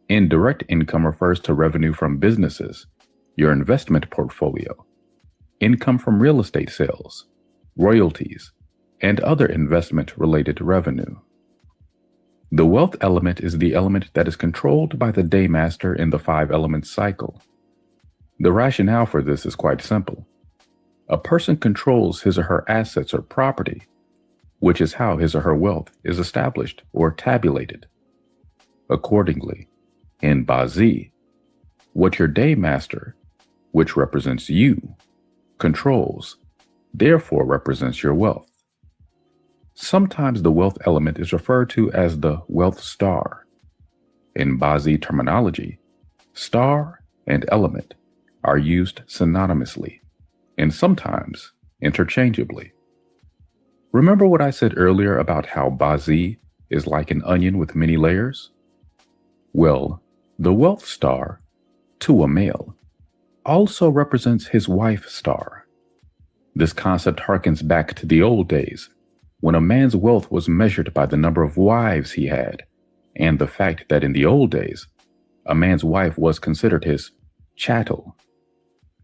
Indirect income refers to revenue from businesses, your investment portfolio, income from real estate sales, royalties, and other investment-related revenue. The wealth element is the element that is controlled by the daymaster in the five-element cycle. The rationale for this is quite simple. A person controls his or her assets or property, which is how his or her wealth is established or tabulated. Accordingly, in Bazi, what your daymaster, which represents you, controls, therefore represents your wealth. Sometimes the wealth element is referred to as the wealth star. In Bazi terminology, star and element are used synonymously and sometimes interchangeably. Remember what I said earlier about how Bazi is like an onion with many layers? Well, the wealth star, to a male, also represents his wife star. This concept harkens back to the old days, when a man's wealth was measured by the number of wives he had, and the fact that in the old days, a man's wife was considered his chattel.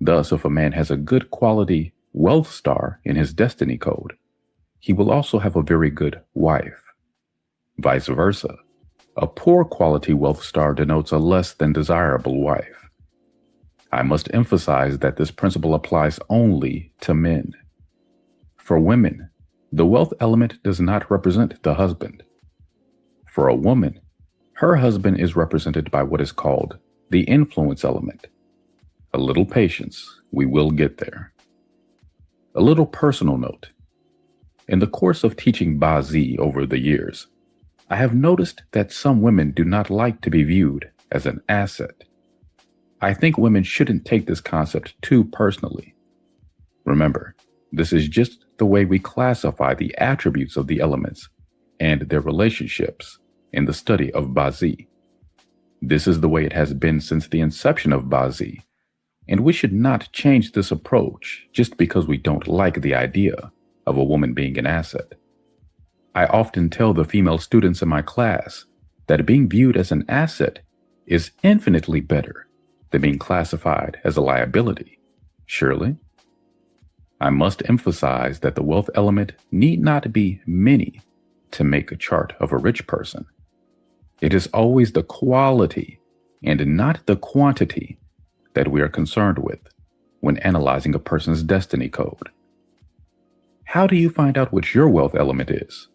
Thus, if a man has a good quality wealth star in his destiny code, he will also have a very good wife. Vice versa, a poor quality wealth star denotes a less than desirable wife. I must emphasize that this principle applies only to men. For women, the wealth element does not represent the husband. For a woman, her husband is represented by what is called the influence element. A little patience, we will get there. A little personal note. In the course of teaching Bazi over the years, I have noticed that some women do not like to be viewed as an asset. I think women shouldn't take this concept too personally. Remember, this is just the way we classify the attributes of the elements and their relationships in the study of Bazi. This is the way it has been since the inception of Bazi, and we should not change this approach just because we don't like the idea of a woman being an asset. I often tell the female students in my class that being viewed as an asset is infinitely better than being classified as a liability. Surely? I must emphasize that the wealth element need not be many to make a chart of a rich person. It is always the quality and not the quantity that we are concerned with when analyzing a person's destiny code. How do you find out what your wealth element is?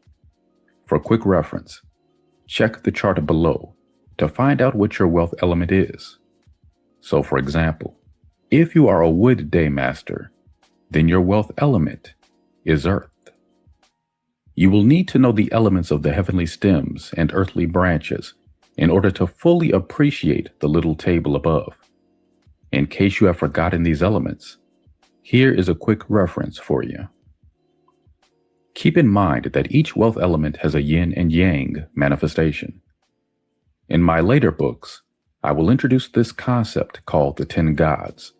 For quick reference, check the chart below to find out what your wealth element is. So for example, if you are a wood daymaster, then your wealth element is earth. You will need to know the elements of the heavenly stems and earthly branches in order to fully appreciate the little table above. In case you have forgotten these elements, here is a quick reference for you. Keep in mind that each wealth element has a yin and yang manifestation. In my later books, I will introduce this concept called the 10 gods,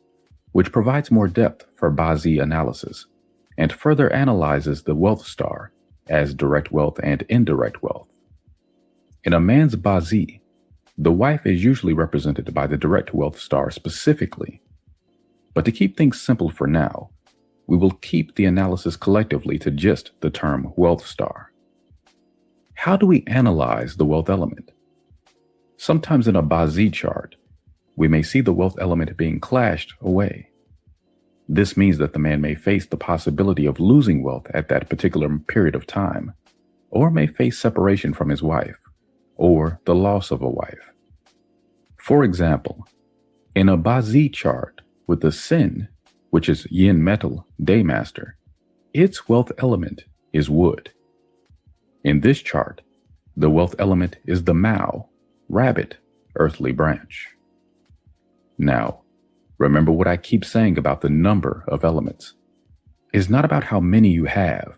which provides more depth for Bazi analysis and further analyzes the wealth star as direct wealth and indirect wealth. In a man's Bazi, the wife is usually represented by the direct wealth star specifically. But to keep things simple for now, we will keep the analysis collectively to just the term wealth star. How do we analyze the wealth element? Sometimes in a Bazi chart, we may see the wealth element being clashed away. This means that the man may face the possibility of losing wealth at that particular period of time, or may face separation from his wife, or the loss of a wife. For example, in a Bazi chart with the Sin, which is yin metal daymaster, its wealth element is wood. In this chart, the wealth element is the Mao, rabbit, earthly branch. Now, remember what I keep saying about the number of elements. It's not about how many you have.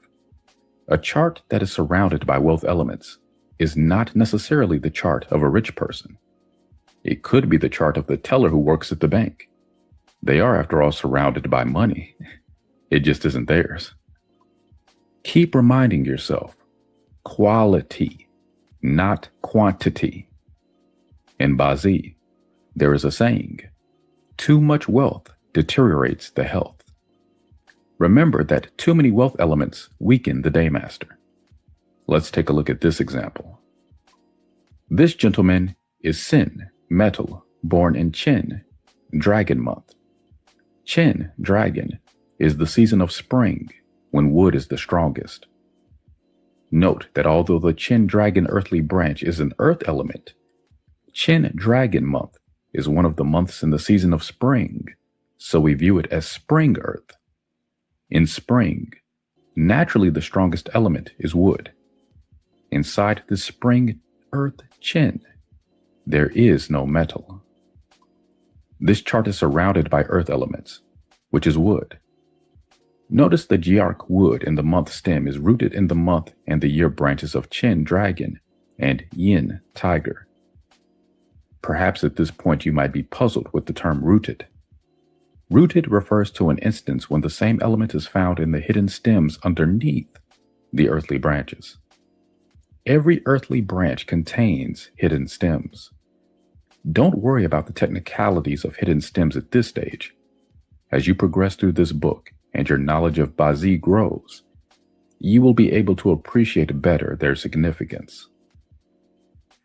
A chart that is surrounded by wealth elements is not necessarily the chart of a rich person. It could be the chart of the teller who works at the bank. They are, after all, surrounded by money. It just isn't theirs. Keep reminding yourself, quality, not quantity. In Bazi, there is a saying, too much wealth deteriorates the health. Remember that too many wealth elements weaken the Daymaster. Let's take a look at this example. This gentleman is Sin Metal, born in Chin, Dragon Month. Chin, Dragon, is the season of spring, when wood is the strongest. Note that although the Chin Dragon earthly branch is an earth element, Chin Dragon Month is one of the months in the season of spring, so we view it as spring earth. In spring, naturally the strongest element is wood. Inside the spring earth Chin, there is no metal. This chart is surrounded by earth elements, which is wood. Notice the Jiark wood in the month stem is rooted in the month and the year branches of Chin Dragon and Yin Tiger. Perhaps at this point you might be puzzled with the term rooted. Rooted refers to an instance when the same element is found in the hidden stems underneath the earthly branches. Every earthly branch contains hidden stems. Don't worry about the technicalities of hidden stems at this stage. As you progress through this book and your knowledge of Bazi grows, you will be able to appreciate better their significance.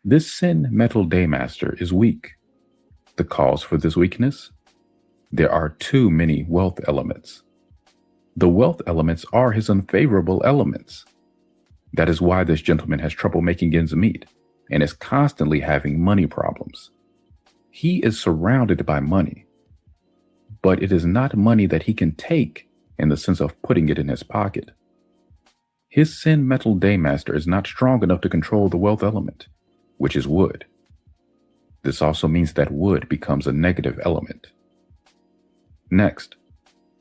This Sin Metal Daymaster is weak. The cause for this weakness? There are too many wealth elements. The wealth elements are his unfavorable elements. That is why this gentleman has trouble making ends meet and is constantly having money problems. He is surrounded by money, but it is not money that he can take in the sense of putting it in his pocket. His Sin Metal Daymaster is not strong enough to control the wealth element, which is wood. This also means that wood becomes a negative element. Next,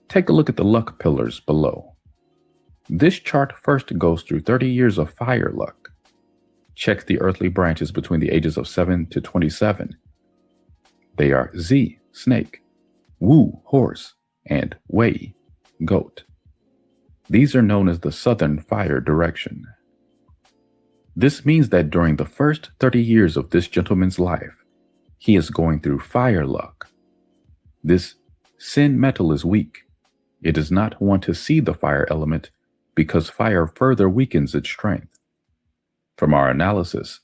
take a look at the luck pillars below. This chart first goes through 30 years of fire luck. Check the earthly branches between the ages of 7 to 27. They are Z, snake, Wu, horse, and Wei, goat. These are known as the southern fire direction. This means that during the first 30 years of this gentleman's life, he is going through fire luck. This Sin Metal is weak. It does not want to see the fire element because fire further weakens its strength. From our analysis,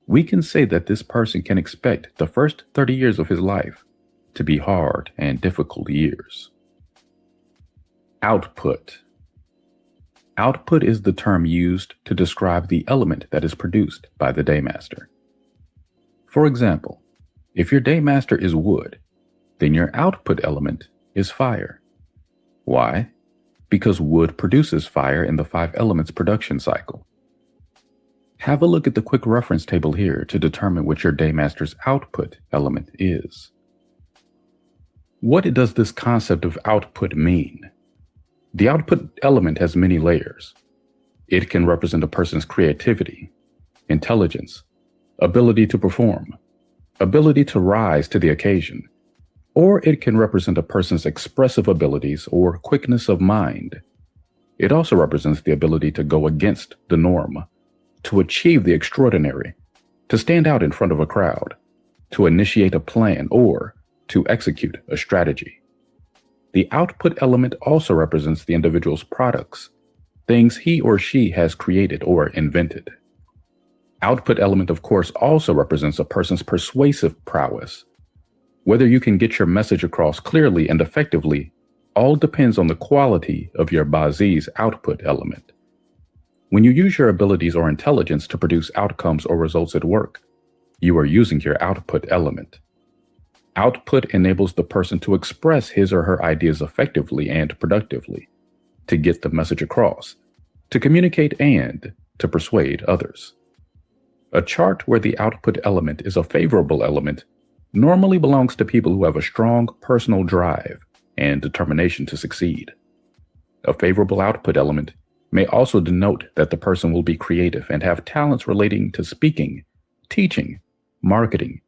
we can say that this person can expect the first 30 years of his life to be hard and difficult years. Output. Output is the term used to describe the element that is produced by the Daymaster. For example, if your Daymaster is wood, then your output element is fire. Why? Because wood produces fire in the 5 elements production cycle. Have a look at the quick reference table here to determine what your Daymaster's output element is. What does this concept of output mean? The output element has many layers. It can represent a person's creativity, intelligence, ability to perform, ability to rise to the occasion, or it can represent a person's expressive abilities or quickness of mind. It also represents the ability to go against the norm, to achieve the extraordinary, to stand out in front of a crowd, to initiate a plan, or to execute a strategy. The output element also represents the individual's products, things he or she has created or invented. Output element, of course, also represents a person's persuasive prowess. Whether you can get your message across clearly and effectively all depends on the quality of your Bazi's output element. When you use your abilities or intelligence to produce outcomes or results at work, you are using your output element. Output enables the person to express his or her ideas effectively and productively, to get the message across, to communicate, and to persuade others. A chart where the output element is a favorable element normally belongs to people who have a strong personal drive and determination to succeed. A favorable output element may also denote that the person will be creative and have talents relating to speaking, teaching, marketing,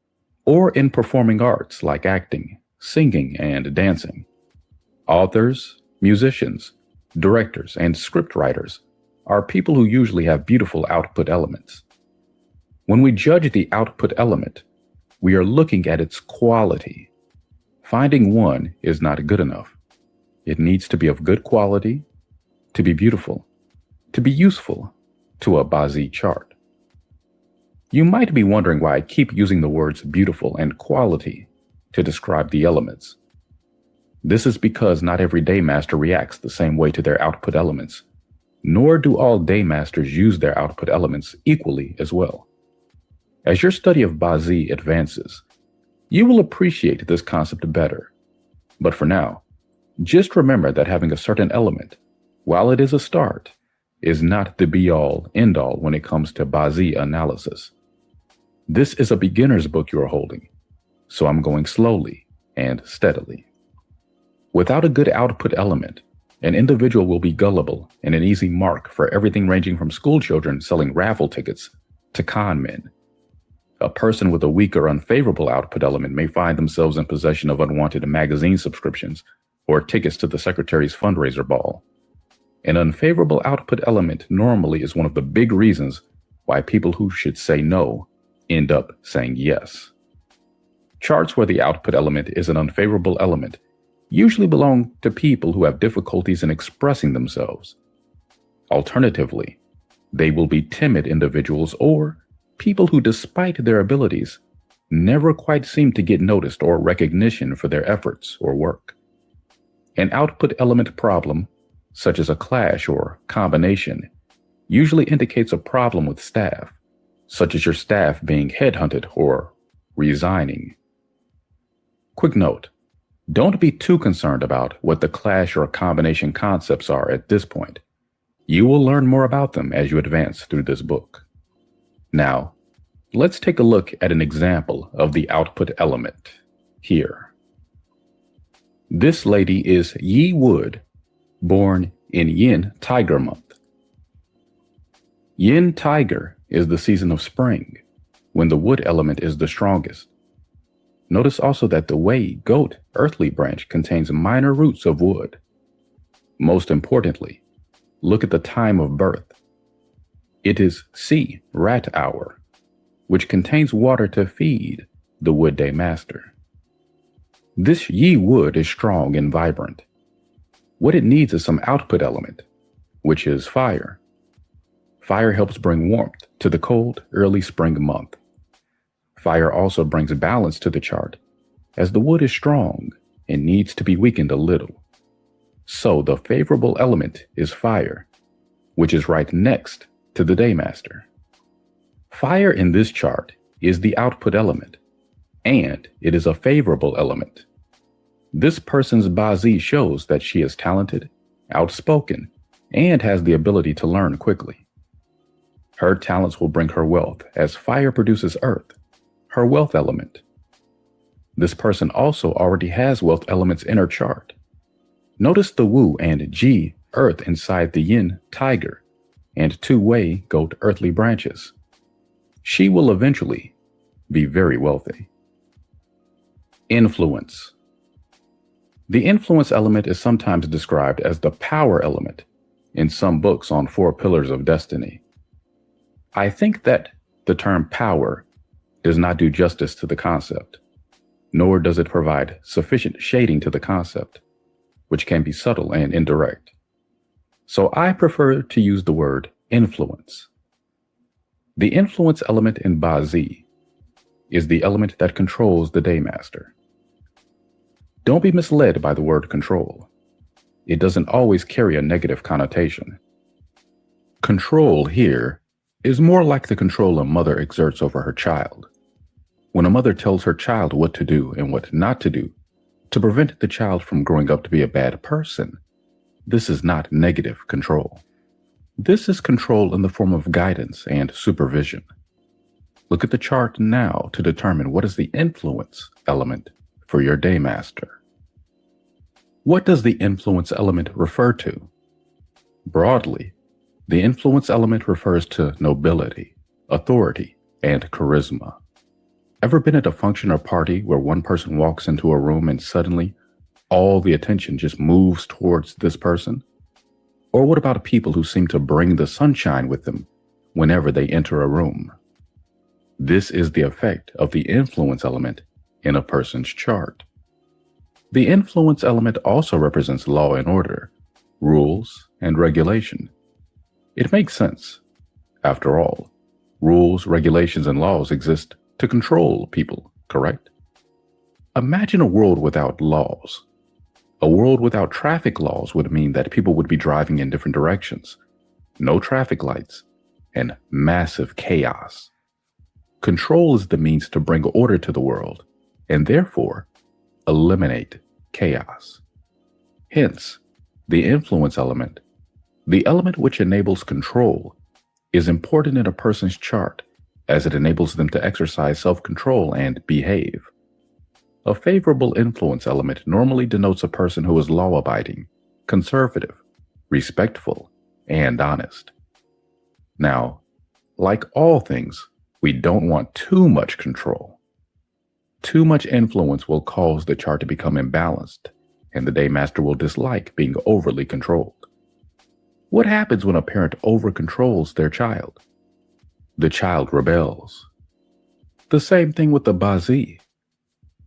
or in performing arts like acting, singing, and dancing. Authors, musicians, directors, and scriptwriters are people who usually have beautiful output elements. When we judge the output element, We are looking at its quality. Finding one is not good enough. It needs to be of good quality, to be beautiful, to be useful to a Baazi chart. You might be wondering why I keep using the words beautiful and quality to describe the elements. This is because not every Daymaster reacts the same way to their output elements, nor do all Daymasters use their output elements equally as well. As your study of Baazi advances, you will appreciate this concept better. But for now, just remember that having a certain element, while it is a start, is not the be-all, end-all when it comes to Baazi analysis. This is a beginner's book you are holding, so I'm going slowly and steadily. Without a good output element, an individual will be gullible and an easy mark for everything ranging from schoolchildren selling raffle tickets to con men. A person with a weak or unfavorable output element may find themselves in possession of unwanted magazine subscriptions or tickets to the secretary's fundraiser ball. An unfavorable output element normally is one of the big reasons why people who should say no end up saying yes. Charts where the output element is an unfavorable element usually belong to people who have difficulties in expressing themselves. Alternatively, they will be timid individuals or people who, despite their abilities, never quite seem to get noticed or recognition for their efforts or work. An output element problem, such as a clash or combination, usually indicates a problem with staff, such as your staff being headhunted or resigning. Quick note, don't be too concerned about what the clash or combination concepts are at this point. You will learn more about them as you advance through this book. Now, let's take a look at an example of the output element here. This lady is Yi Wood, born in Yin Tiger month. Yin Tiger is the season of spring, when the wood element is the strongest. Notice also that the Wei goat earthly branch contains minor roots of wood. Most importantly, look at the time of birth. It is Si rat hour, which contains water to feed the Wood Daymaster. This Yi wood is strong and vibrant. What it needs is some output element, which is fire. Fire helps bring warmth to the cold, early spring month. Fire also brings balance to the chart, as the wood is strong and needs to be weakened a little. So the favorable element is fire, which is right next to the Daymaster. Fire in this chart is the output element, and it is a favorable element. This person's Baazi shows that she is talented, outspoken, and has the ability to learn quickly. Her talents will bring her wealth, as fire produces earth, her wealth element. This person also already has wealth elements in her chart. Notice the Wu and Ji earth inside the Yin tiger and two Wei goat earthly branches. She will eventually be very wealthy. Influence. The influence element is sometimes described as the power element in some books on 4 pillars of destiny. I think that the term power does not do justice to the concept, nor does it provide sufficient shading to the concept, which can be subtle and indirect. So I prefer to use the word influence. The influence element in Baazi is the element that controls the Daymaster. Don't be misled by the word control. It doesn't always carry a negative connotation. Control here is more like the control a mother exerts over her child. When a mother tells her child what to do and what not to do to prevent the child from growing up to be a bad person, this is not negative control. This is control in the form of guidance and supervision. Look at the chart now to determine what is the influence element for your Daymaster. What does the influence element refer to? Broadly, the influence element refers to nobility, authority, and charisma. Ever been at a function or party where one person walks into a room and suddenly all the attention just moves towards this person? Or what about people who seem to bring the sunshine with them whenever they enter a room? This is the effect of the influence element in a person's chart. The influence element also represents law and order, rules, and regulation. It makes sense. After all, rules, regulations, and laws exist to control people, correct? Imagine a world without laws. A world without traffic laws would mean that people would be driving in different directions, no traffic lights, and massive chaos. Control is the means to bring order to the world, and therefore eliminate chaos. Hence, the influence element, the element which enables control, is important in a person's chart as it enables them to exercise self-control and behave. A favorable influence element normally denotes a person who is law-abiding, conservative, respectful, and honest. Now, like all things, we don't want too much control. Too much influence will cause the chart to become imbalanced, and the Daymaster will dislike being overly controlled. What happens when a parent over-controls their child? The child rebels. The same thing with the Bazi.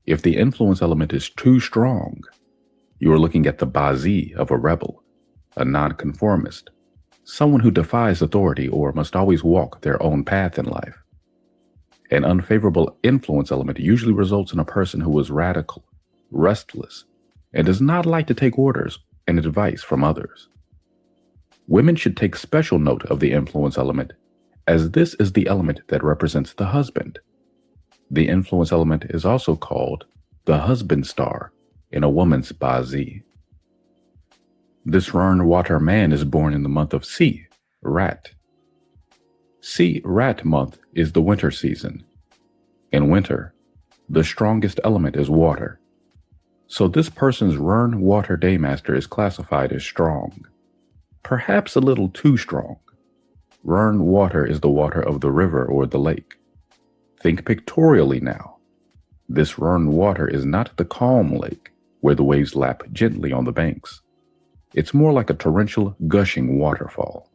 If the influence element is too strong, you are looking at the Bazi of a rebel, a nonconformist, someone who defies authority or must always walk their own path in life. An unfavorable influence element usually results in a person who is radical, restless, and does not like to take orders and advice from others. Women should take special note of the influence element, as this is the element that represents the husband. The influence element is also called the husband star in a woman's Bazi. This Rern Water man is born in the month of Si, Rat. Si Rat month is the winter season. In winter, the strongest element is water. So this person's Rern Water Daymaster is classified as strong. Perhaps a little too strong. Rern water is the water of the river or the lake. Think pictorially now. This Rern water is not the calm lake where the waves lap gently on the banks. It's more like a torrential, gushing waterfall.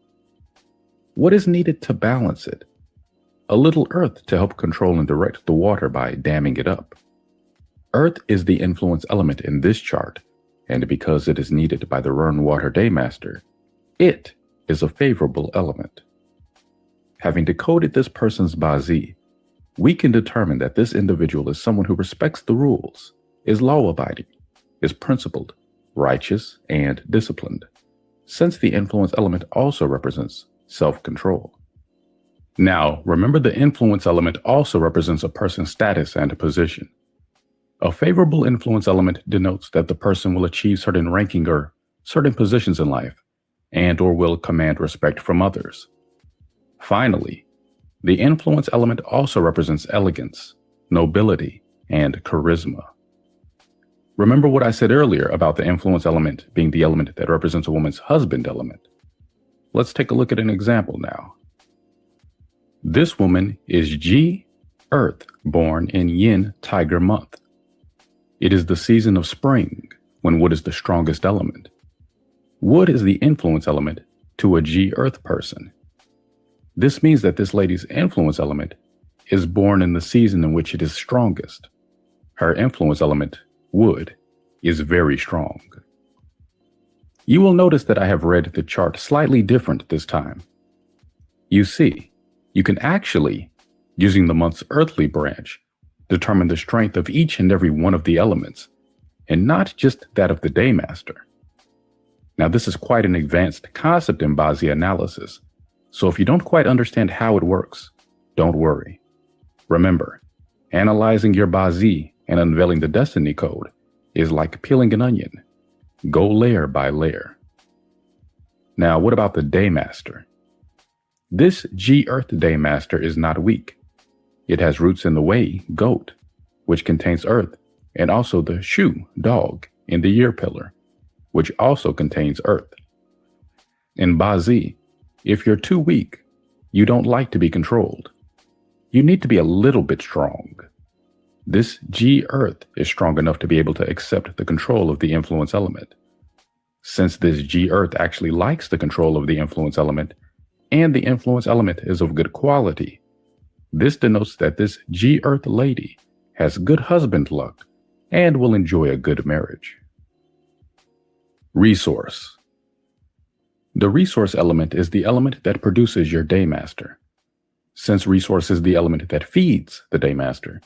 What is needed to balance it? A little earth to help control and direct the water by damming it up. Earth is the influence element in this chart, and because it is needed by the Rern Water Daymaster, it is a favorable element. Having decoded this person's Bazi, we can determine that this individual is someone who respects the rules, is law-abiding, is principled, righteous, and disciplined, since the influence element also represents self-control. Now, remember the influence element also represents a person's status and position. A favorable influence element denotes that the person will achieve certain ranking or certain positions in life, and or will command respect from others. Finally, the influence element also represents elegance, nobility, and charisma. Remember what I said earlier about the influence element being the element that represents a woman's husband element. Let's take a look at an example now. This woman is Ji Earth, born in Yin Tiger month. It is the season of spring, when wood is the strongest element. Wood is the influence element to a Ji Earth person. This means that this lady's influence element is born in the season in which it is strongest. Her influence element, wood, is very strong. You will notice that I have read the chart slightly different this time. You see, you can actually, using the month's earthly branch, determine the strength of each and every one of the elements, and not just that of the Daymaster. Now, this is quite an advanced concept in Bazi analysis, so if you don't quite understand how it works, don't worry. Remember, analyzing your Bazi and unveiling the destiny code is like peeling an onion. Go layer by layer. Now, what about the Daymaster? This Ji Earth Daymaster is not weak. It has roots in the Wei, goat, which contains earth, and also the Shu, dog, in the year pillar, which also contains earth. In Bazi, if you're too weak, you don't like to be controlled. You need to be a little bit strong. This Ji Earth is strong enough to be able to accept the control of the influence element. Since this Ji Earth actually likes the control of the influence element, and the influence element is of good quality, This denotes that this G-Earth lady has good husband luck and will enjoy a good marriage. Resource. The resource element is the element that produces your Daymaster. Since resource is the element that feeds the Daymaster,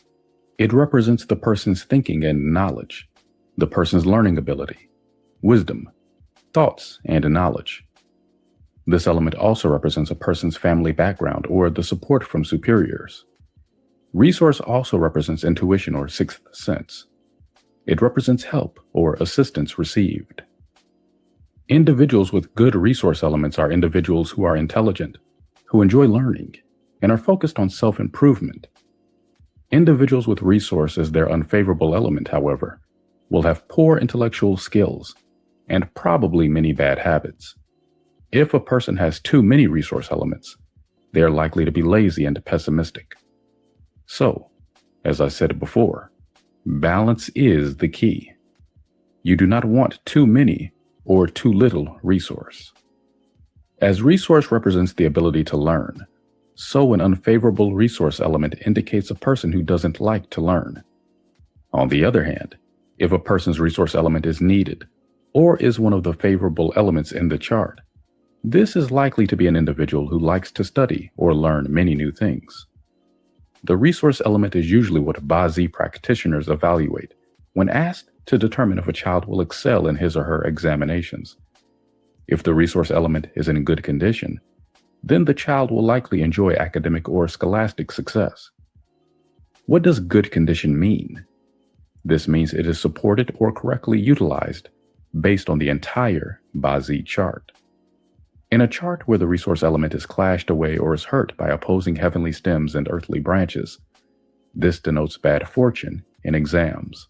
it represents the person's thinking and knowledge, the person's learning ability, wisdom, thoughts, and knowledge. This element also represents a person's family background or the support from superiors. Resource also represents intuition or sixth sense. It represents help or assistance received. Individuals with good resource elements are individuals who are intelligent, who enjoy learning, and are focused on self-improvement. Individuals with resource as their unfavorable element, however, will have poor intellectual skills and probably many bad habits. If a person has too many resource elements, they are likely to be lazy and pessimistic. So, as I said before, balance is the key. You do not want too many or too little resource. As resource represents the ability to learn, so an unfavorable resource element indicates a person who doesn't like to learn. On the other hand, if a person's resource element is needed, or is one of the favorable elements in the chart, this is likely to be an individual who likes to study or learn many new things. The resource element is usually what Bazi practitioners evaluate when asked to determine if a child will excel in his or her examinations. If the resource element is in good condition, then the child will likely enjoy academic or scholastic success. What does good condition mean? This means it is supported or correctly utilized based on the entire Bazi chart. In a chart where the resource element is clashed away or is hurt by opposing heavenly stems and earthly branches, this denotes bad fortune in exams.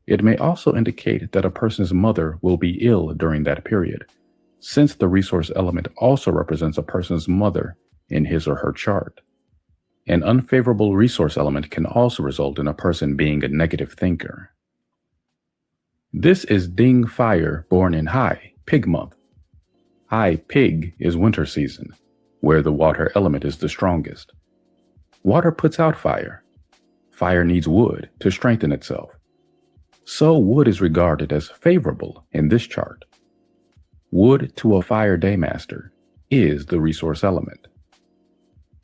It may also indicate that a person's mother will be ill during that period, since the resource element also represents a person's mother in his or her chart. An unfavorable resource element can also result in a person being a negative thinker. This is Ding Fire, born in Hai, Pig month. Hai Pig is winter season, where the water element is the strongest. Water puts out fire. Fire needs wood to strengthen itself. So wood is regarded as favorable in this chart. Wood to a fire Daymaster is the resource element.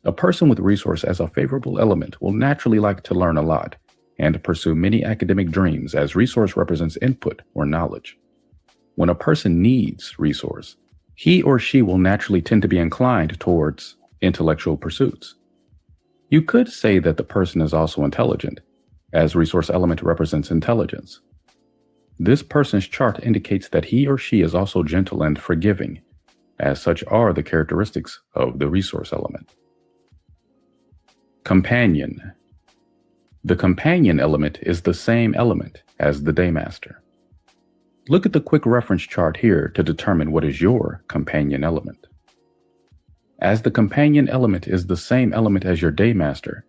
A person with resource as a favorable element will naturally like to learn a lot and pursue many academic dreams, as resource represents input or knowledge. When a person needs resource, he or she will naturally tend to be inclined towards intellectual pursuits. You could say that the person is also intelligent, as resource element represents intelligence. This person's chart indicates that he or she is also gentle and forgiving, as such are the characteristics of the resource element. Companion. The companion element is the same element as the Daymaster. Look at the quick reference chart here to determine what is your companion element. As the companion element is the same element as your Daymaster,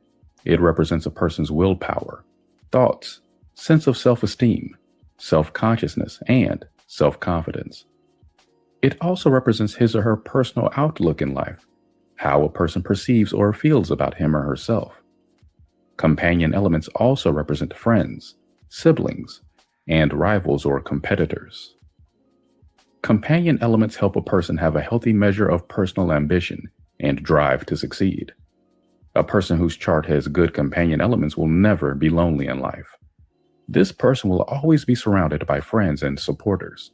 it represents a person's willpower, thoughts, sense of self-esteem, self-consciousness, and self-confidence. It also represents his or her personal outlook in life, how a person perceives or feels about him or herself. Companion elements also represent friends, siblings, and rivals or competitors. Companion elements help a person have a healthy measure of personal ambition and drive to succeed. A person whose chart has good companion elements will never be lonely in life. This person will always be surrounded by friends and supporters.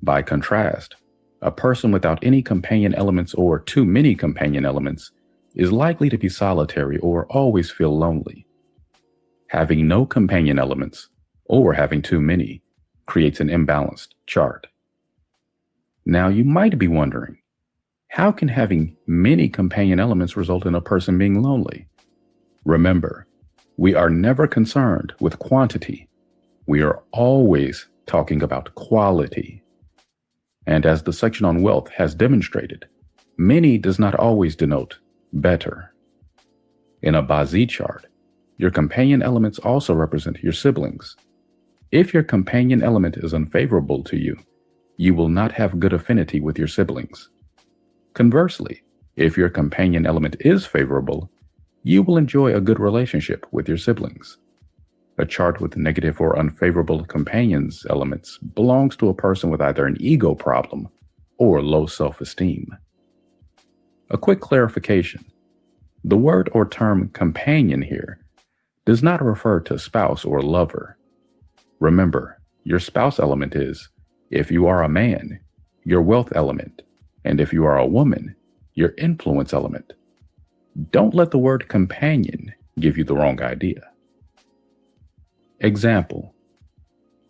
By contrast, a person without any companion elements or too many companion elements is likely to be solitary or always feel lonely. Having no companion elements or having too many creates an imbalanced chart. Now you might be wondering, how can having many companion elements result in a person being lonely? Remember, we are never concerned with quantity. We are always talking about quality. And as the section on wealth has demonstrated, many does not always denote better. In a Bazi chart, your companion elements also represent your siblings. If your companion element is unfavorable to you, you will not have good affinity with your siblings. Conversely, if your companion element is favorable, You will enjoy a good relationship with your siblings. A chart with negative or unfavorable companions elements belongs to a person with either an ego problem or low self-esteem. A quick clarification. The word or term companion here does not refer to spouse or lover. Remember, your spouse element is, if you are a man, your wealth element, and if you are a woman, your influence element. Don't let the word companion give you the wrong idea. Example: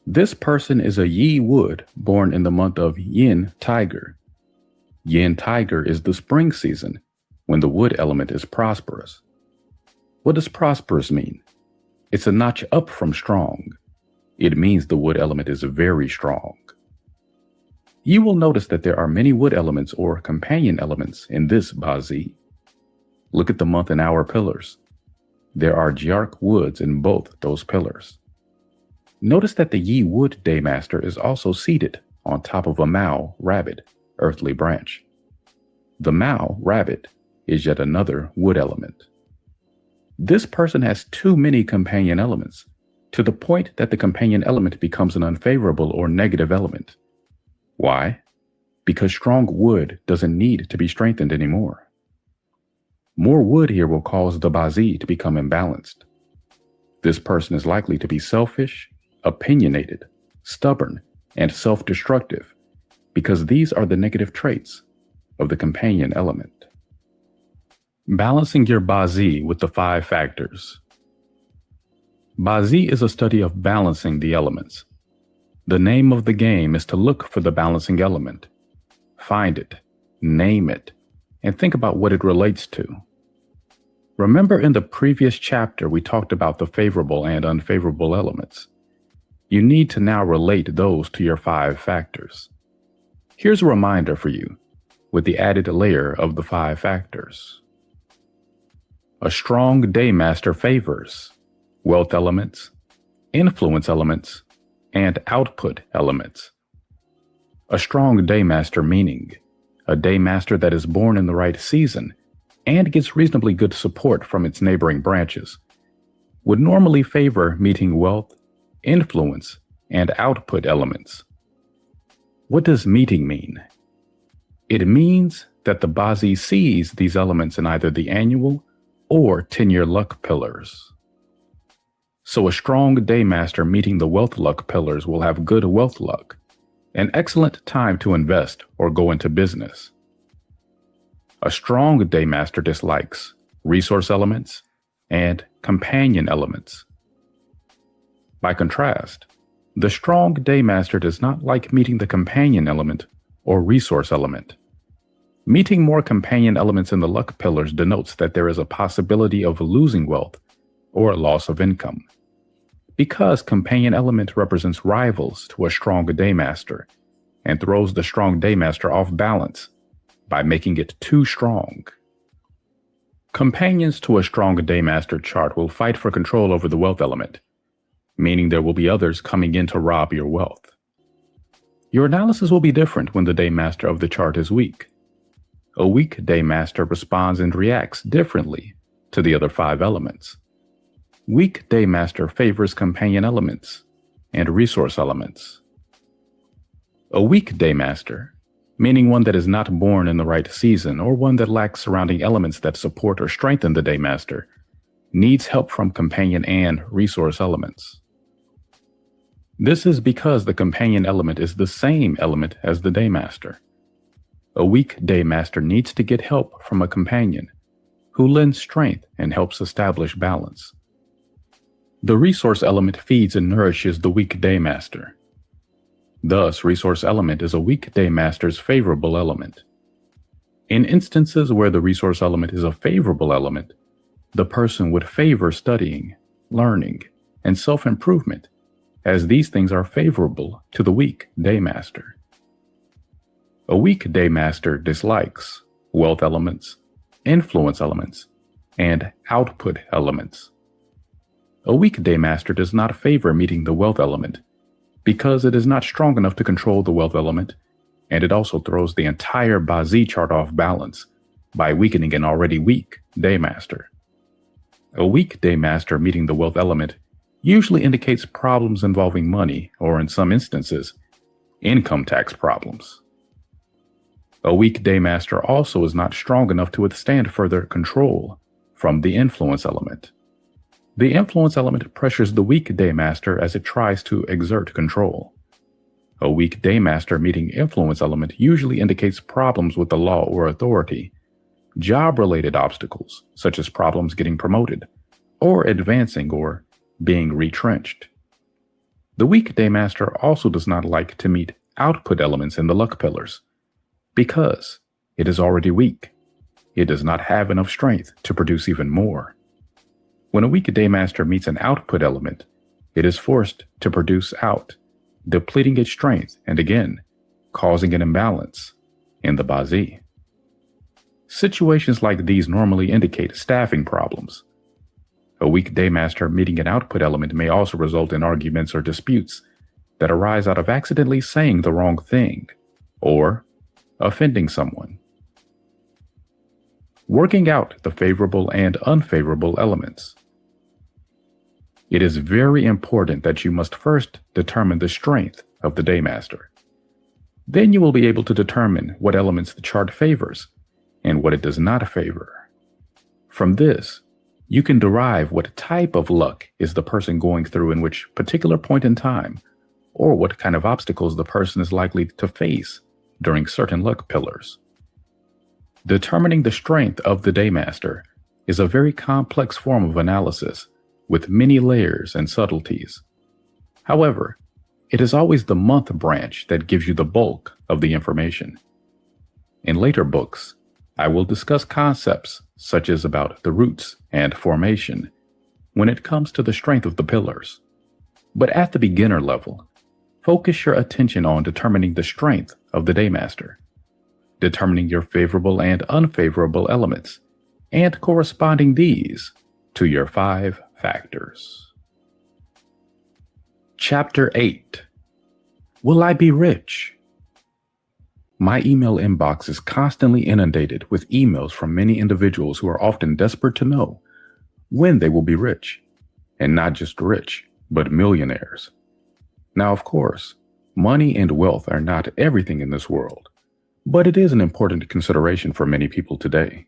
this person is a Yi Wood born in the month of Yin Tiger. Yin Tiger is the spring season when the wood element is prosperous. What does prosperous mean? It's a notch up from strong. It means the wood element is very strong. You will notice that there are many wood elements or companion elements in this Bazi. Look at the month and hour pillars. There are Jiark woods in both those pillars. Notice that the Yi Wood Daymaster is also seated on top of a Mao rabbit, earthly branch. The Mao rabbit is yet another wood element. This person has too many companion elements, to the point that the companion element becomes an unfavorable or negative element. Why? Because strong wood doesn't need to be strengthened anymore. More wood here will cause the Bazi to become imbalanced. This person is likely to be selfish, opinionated, stubborn, and self-destructive, because these are the negative traits of the companion element. Balancing your Bazi with the 5 factors. Bazi is a study of balancing the elements. The name of the game is to look for the balancing element, find it, name it, and think about what it relates to. Remember, in the previous chapter we talked about the favorable and unfavorable elements. You need to now relate those to your 5 factors. Here's a reminder for you, with the added layer of the 5 factors. A strong Daymaster favors wealth elements, influence elements, and output elements. A strong Daymaster meaning a Daymaster that is born in the right season and gets reasonably good support from its neighboring branches would normally favor meeting wealth, influence, and output elements. What does meeting mean? It means that the Bazi sees these elements in either the annual or 10-year luck pillars. So a strong Daymaster meeting the wealth luck pillars will have good wealth luck, an excellent time to invest or go into business. A strong Daymaster dislikes resource elements and companion elements. By contrast, the strong Daymaster does not like meeting the companion element or resource element. Meeting more companion elements in the luck pillars denotes that there is a possibility of losing wealth or loss of income. Because companion element represents rivals to a strong Daymaster and throws the strong Daymaster off balance by making it too strong. Companions to a strong Daymaster chart will fight for control over the wealth element, meaning there will be others coming in to rob your wealth. Your analysis will be different when the Daymaster of the chart is weak. A weak Daymaster responds and reacts differently to the other 5 elements. Weak Daymaster favors companion elements and resource elements. A weak Daymaster, meaning one that is not born in the right season or one that lacks surrounding elements that support or strengthen the Daymaster, needs help from companion and resource elements. This is because the companion element is the same element as the Daymaster. A weak Daymaster needs to get help from a companion who lends strength and helps establish balance. The resource element feeds and nourishes the weak Daymaster. Thus, resource element is a weak Daymaster's favorable element. In instances where the resource element is a favorable element, the person would favor studying, learning, and self-improvement, as these things are favorable to the weak Daymaster. A weak Daymaster dislikes wealth elements, influence elements, and output elements. A weak Daymaster does not favor meeting the wealth element because it is not strong enough to control the wealth element, and it also throws the entire Bazi chart off balance by weakening an already weak Daymaster. A weak Daymaster meeting the wealth element usually indicates problems involving money, or in some instances, income tax problems. A weak Daymaster also is not strong enough to withstand further control from the influence element. The influence element pressures the weak Daymaster as it tries to exert control. A weak Daymaster meeting influence element usually indicates problems with the law or authority, job-related obstacles, such as problems getting promoted, or advancing or being retrenched. The weak Daymaster also does not like to meet output elements in the luck pillars, because it is already weak. It does not have enough strength to produce even more. When a weak Daymaster meets an output element, it is forced to produce out, depleting its strength and again, causing an imbalance in the Bazi. Situations like these normally indicate staffing problems. A weak Daymaster meeting an output element may also result in arguments or disputes that arise out of accidentally saying the wrong thing or offending someone. Working out the favorable and unfavorable elements. It is very important that you must first determine the strength of the Daymaster. Then you will be able to determine what elements the chart favors and what it does not favor. From this, you can derive what type of luck is the person going through in which particular point in time, or what kind of obstacles the person is likely to face during certain luck pillars. Determining the strength of the Daymaster is a very complex form of analysis with many layers and subtleties. However, it is always the month branch that gives you the bulk of the information. In later books, I will discuss concepts such as about the roots and formation when it comes to the strength of the pillars. But at the beginner level, focus your attention on determining the strength of the Daymaster, determining your favorable and unfavorable elements, and corresponding these to your 5 factors. Chapter 8. Will I be rich? My email inbox is constantly inundated with emails from many individuals who are often desperate to know when they will be rich, and not just rich, but millionaires. Now, of course, money and wealth are not everything in this world, but it is an important consideration for many people today.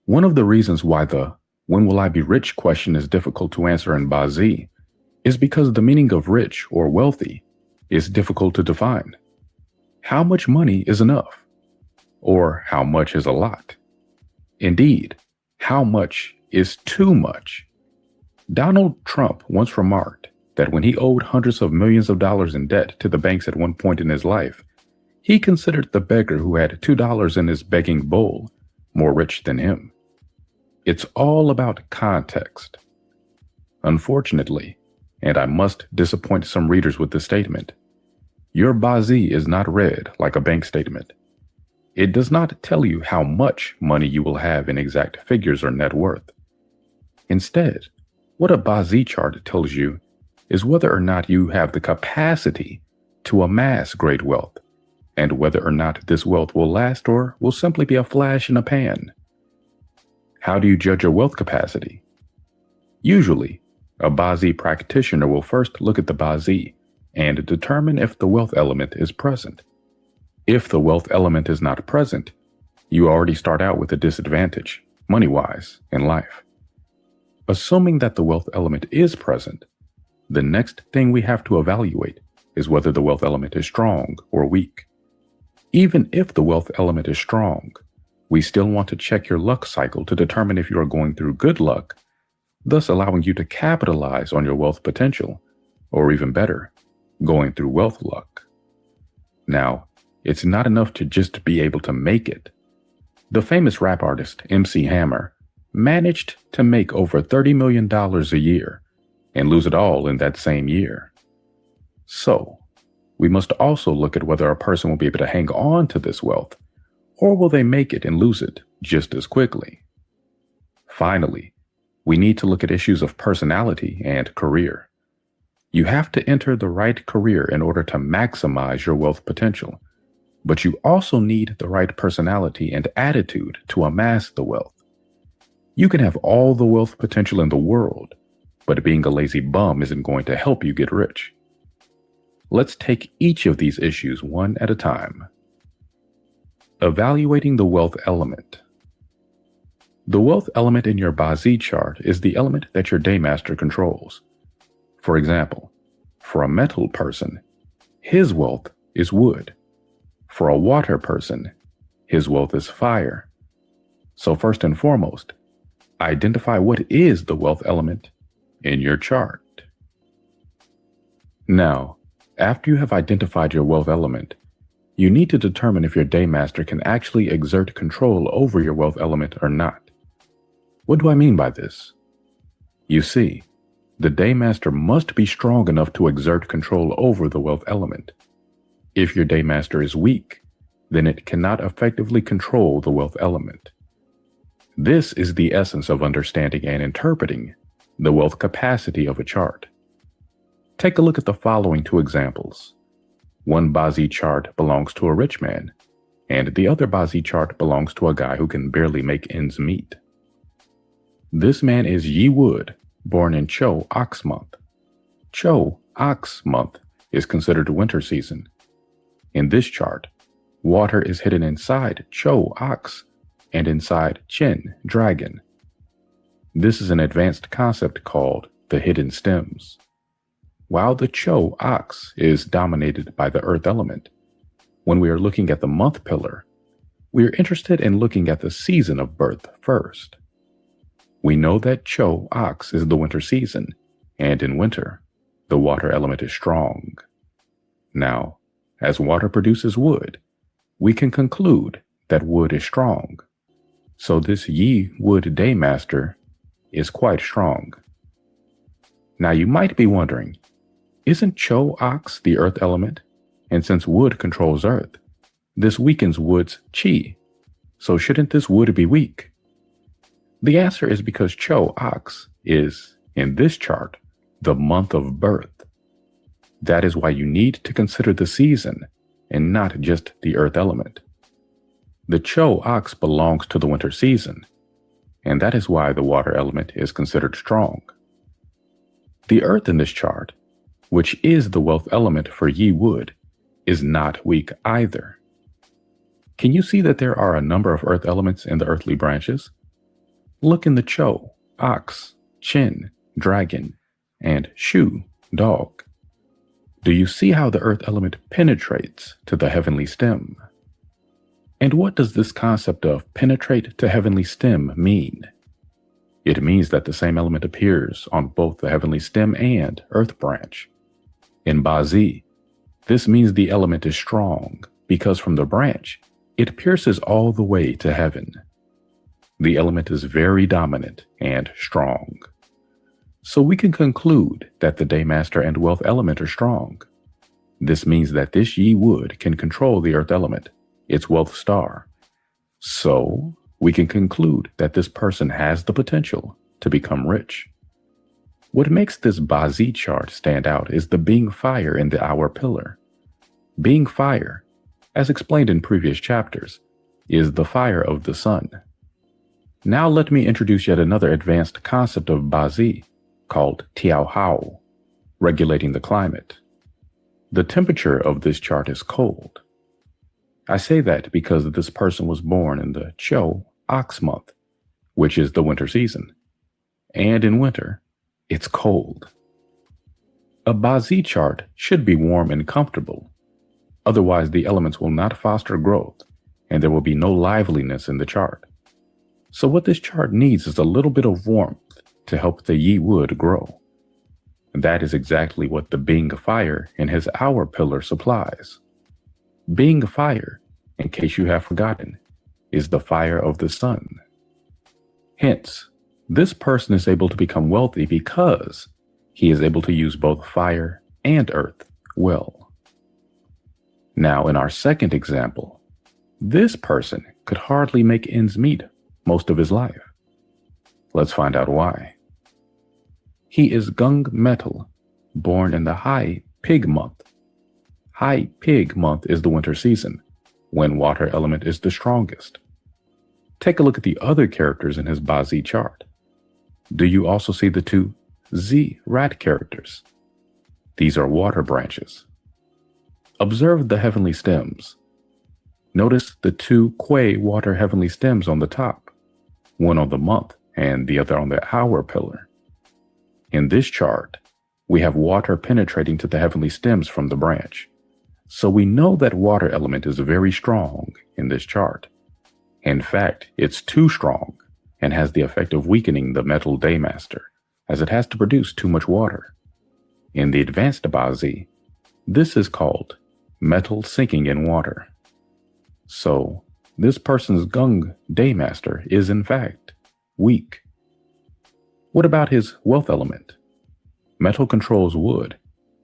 One of the reasons why the "when will I be rich" question is difficult to answer in Bazi is because the meaning of rich or wealthy is difficult to define. How much money is enough? Or how much is a lot? Indeed, how much is too much? Donald Trump once remarked that when he owed hundreds of millions of dollars in debt to the banks at one point in his life, he considered the beggar who had $2 in his begging bowl more rich than him. It's all about context. Unfortunately, and I must disappoint some readers with this statement, your Bazi is not read like a bank statement. It does not tell you how much money you will have in exact figures or net worth. Instead, what a Bazi chart tells you is whether or not you have the capacity to amass great wealth, and whether or not this wealth will last or will simply be a flash in a pan. How do you judge your wealth capacity? Usually, a Bazi practitioner will first look at the Bazi and determine if the wealth element is present. If the wealth element is not present, you already start out with a disadvantage, money-wise, in life. Assuming that the wealth element is present, the next thing we have to evaluate is whether the wealth element is strong or weak. Even if the wealth element is strong, we still want to check your luck cycle to determine if you are going through good luck, thus allowing you to capitalize on your wealth potential, or even better, going through wealth luck. Now, it's not enough to just be able to make it. The famous rap artist MC Hammer managed to make over $30 million a year and lose it all in that same year. So, we must also look at whether a person will be able to hang on to this wealth, or will they make it and lose it just as quickly. Finally, we need to look at issues of personality and career. You have to enter the right career in order to maximize your wealth potential, but you also need the right personality and attitude to amass the wealth. You can have all the wealth potential in the world, but being a lazy bum isn't going to help you get rich. Let's take each of these issues one at a time. Evaluating the wealth element. The wealth element in your Ba-Z chart is the element that your Daymaster controls. For example, for a metal person, his wealth is wood. For a water person, his wealth is fire. So first and foremost, identify what is the wealth element in your chart. Now, after you have identified your wealth element, you need to determine if your Daymaster can actually exert control over your wealth element or not. What do I mean by this? You see, the Daymaster must be strong enough to exert control over the wealth element. If your Daymaster is weak, then it cannot effectively control the wealth element. This is the essence of understanding and interpreting the wealth capacity of a chart. Take a look at the following two examples. One Ba-Z chart belongs to a rich man, and the other Ba-Z chart belongs to a guy who can barely make ends meet. This man is Yi Wood, born in Cho Ox month. Cho Ox month is considered winter season. In this chart, water is hidden inside Cho Ox and inside Chin Dragon. This is an advanced concept called the hidden stems. While the Cho Ox is dominated by the earth element, when we are looking at the month pillar, we are interested in looking at the season of birth first. We know that Cho Ox is the winter season, and in winter, the water element is strong. Now, as water produces wood, we can conclude that wood is strong. So this Yi Wood Daymaster is quite strong. Now you might be wondering, isn't Cho Ox the earth element? And since wood controls earth, this weakens wood's chi. So shouldn't this wood be weak? The answer is because Cho Ox is, in this chart, the month of birth. That is why you need to consider the season and not just the earth element. The Cho Ox belongs to the winter season, and that is why the water element is considered strong. The earth in this chart, which is the wealth element for Yi Wood, is not weak either. Can you see that there are a number of earth elements in the earthly branches? Look in the Cho, Ox, Chin, Dragon, and Shu, Dog. Do you see how the earth element penetrates to the heavenly stem? And what does this concept of penetrate to heavenly stem mean? It means that the same element appears on both the heavenly stem and earth branch. In Ba-Z, this means the element is strong because from the branch, it pierces all the way to heaven. The element is very dominant and strong. So we can conclude that the Daymaster and wealth element are strong. This means that this Yi Wood can control the earth element, its wealth star. So we can conclude that this person has the potential to become rich. What makes this Ba-Z chart stand out is the being fire in the hour pillar. Being fire, as explained in previous chapters, is the fire of the sun. Now let me introduce yet another advanced concept of Ba-Z called Tiao Hao, regulating the climate. The temperature of this chart is cold. I say that because this person was born in the Cho Ox month, which is the winter season. And in winter, it's cold. A Ba-Z chart should be warm and comfortable. Otherwise, the elements will not foster growth, and there will be no liveliness in the chart. So what this chart needs is a little bit of warmth to help the Yi Wood grow. That is exactly what the being fire in his hour pillar supplies. Being fire, in case you have forgotten, is the fire of the sun. Hence, this person is able to become wealthy because he is able to use both fire and earth well. Now, in our second example, this person could hardly make ends meet most of his life. Let's find out why. He is Gung Metal, born in the High Pig month. High Pig month is the winter season, when water element is the strongest. Take a look at the other characters in his Ba-zi chart. Do you also see the two Zi-rat characters? These are water branches. Observe the heavenly stems. Notice the two Kuei water heavenly stems on the top, one on the month and the other on the hour pillar. In this chart, we have water penetrating to the heavenly stems from the branch. So we know that water element is very strong in this chart. In fact, it's too strong and has the effect of weakening the metal Daymaster, as it has to produce too much water. In the advanced Ba-zi, this is called metal sinking in water. So, this person's Gung Daymaster is in fact weak. What about his wealth element? Metal controls wood,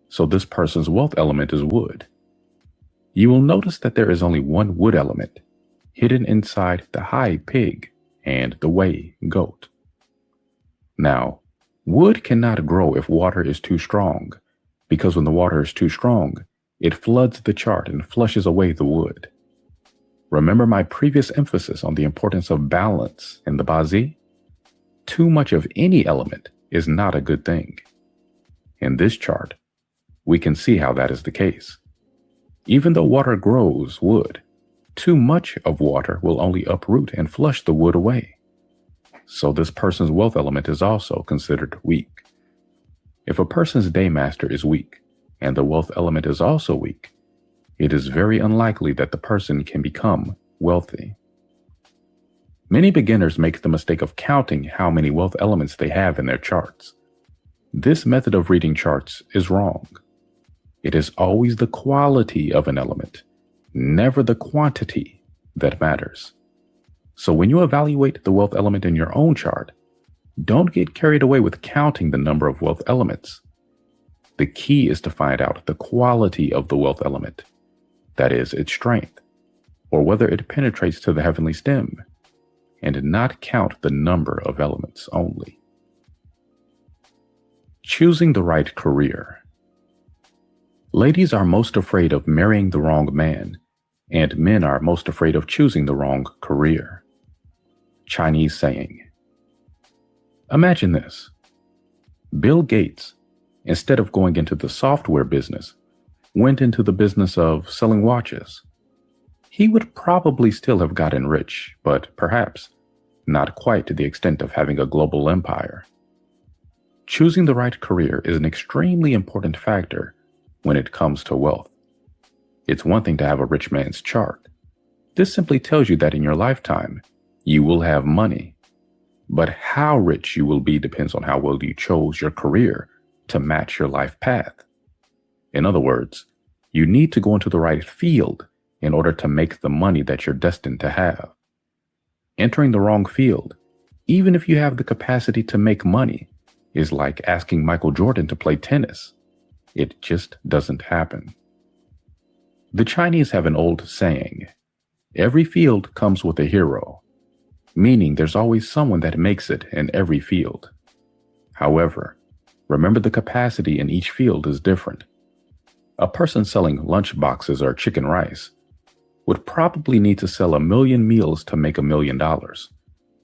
so this person's wealth element is wood. You will notice that there is only one wood element, hidden inside the Hai pig and the Wei goat. Now, wood cannot grow if water is too strong, because when the water is too strong, it floods the chart and flushes away the wood. Remember my previous emphasis on the importance of balance in the Ba-zi? Too much of any element is not a good thing. In this chart, we can see how that is the case. Even though water grows wood, too much of water will only uproot and flush the wood away. So this person's wealth element is also considered weak. If a person's Daymaster is weak, and the wealth element is also weak, it is very unlikely that the person can become wealthy. Many beginners make the mistake of counting how many wealth elements they have in their charts. This method of reading charts is wrong. It is always the quality of an element, never the quantity, that matters. So when you evaluate the wealth element in your own chart, don't get carried away with counting the number of wealth elements. The key is to find out the quality of the wealth element, that is, its strength, or whether it penetrates to the heavenly stem, and not count the number of elements only. Choosing the right career. Ladies are most afraid of marrying the wrong man, and men are most afraid of choosing the wrong career. Chinese saying. Imagine this. Bill Gates, instead of going into the software business, went into the business of selling watches. He would probably still have gotten rich, but perhaps not quite to the extent of having a global empire. Choosing the right career is an extremely important factor when it comes to wealth. It's one thing to have a rich man's chart. This simply tells you that in your lifetime, you will have money. But how rich you will be depends on how well you chose your career to match your life path. In other words, you need to go into the right field in order to make the money that you're destined to have. Entering the wrong field, even if you have the capacity to make money, is like asking Michael Jordan to play tennis. It just doesn't happen. The Chinese have an old saying, every field comes with a hero, meaning there's always someone that makes it in every field. However, remember the capacity in each field is different. A person selling lunch boxes or chicken rice would probably need to sell 1 million meals to make $1 million,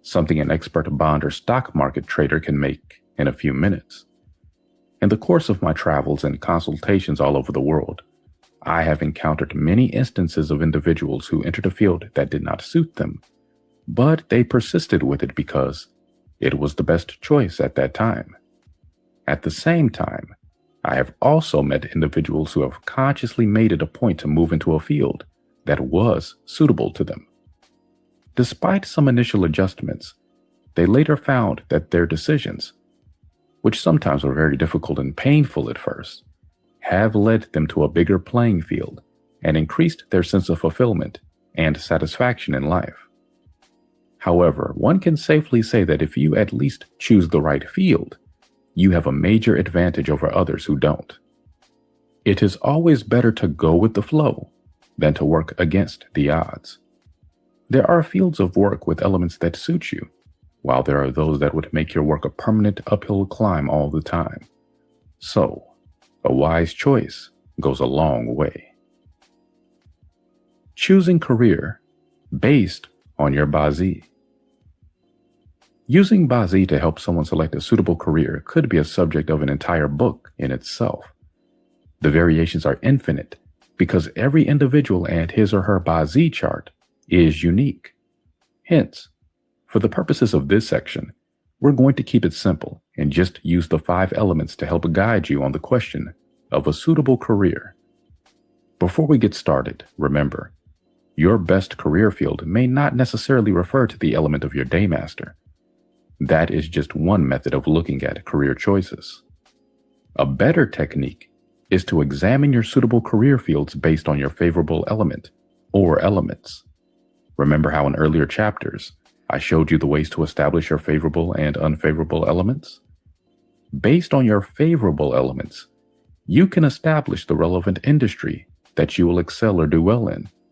something an expert bond or stock market trader can make in a few minutes. In the course of my travels and consultations all over the world, I have encountered many instances of individuals who entered a field that did not suit them, but they persisted with it because it was the best choice at that time. At the same time, I have also met individuals who have consciously made it a point to move into a field that was suitable to them. Despite some initial adjustments, they later found that their decisions, which sometimes were very difficult and painful at first, have led them to a bigger playing field and increased their sense of fulfillment and satisfaction in life. However, one can safely say that if you at least choose the right field, you have a major advantage over others who don't. It is always better to go with the flow than to work against the odds. There are fields of work with elements that suit you, while there are those that would make your work a permanent uphill climb all the time. So, a wise choice goes a long way. Choosing career based on your Ba-zi. Using Bazi to help someone select a suitable career could be a subject of an entire book in itself. The variations are infinite because every individual and his or her Bazi chart is unique. Hence, for the purposes of this section, we're going to keep it simple and just use the 5 elements to help guide you on the question of a suitable career. Before we get started, remember, your best career field may not necessarily refer to the element of your daymaster. That is just one method of looking at career choices. A better technique is to examine your suitable career fields based on your favorable element or elements. Remember how in earlier chapters, I showed you the ways to establish your favorable and unfavorable elements? Based on your favorable elements, you can establish the relevant industry that you will excel or do well in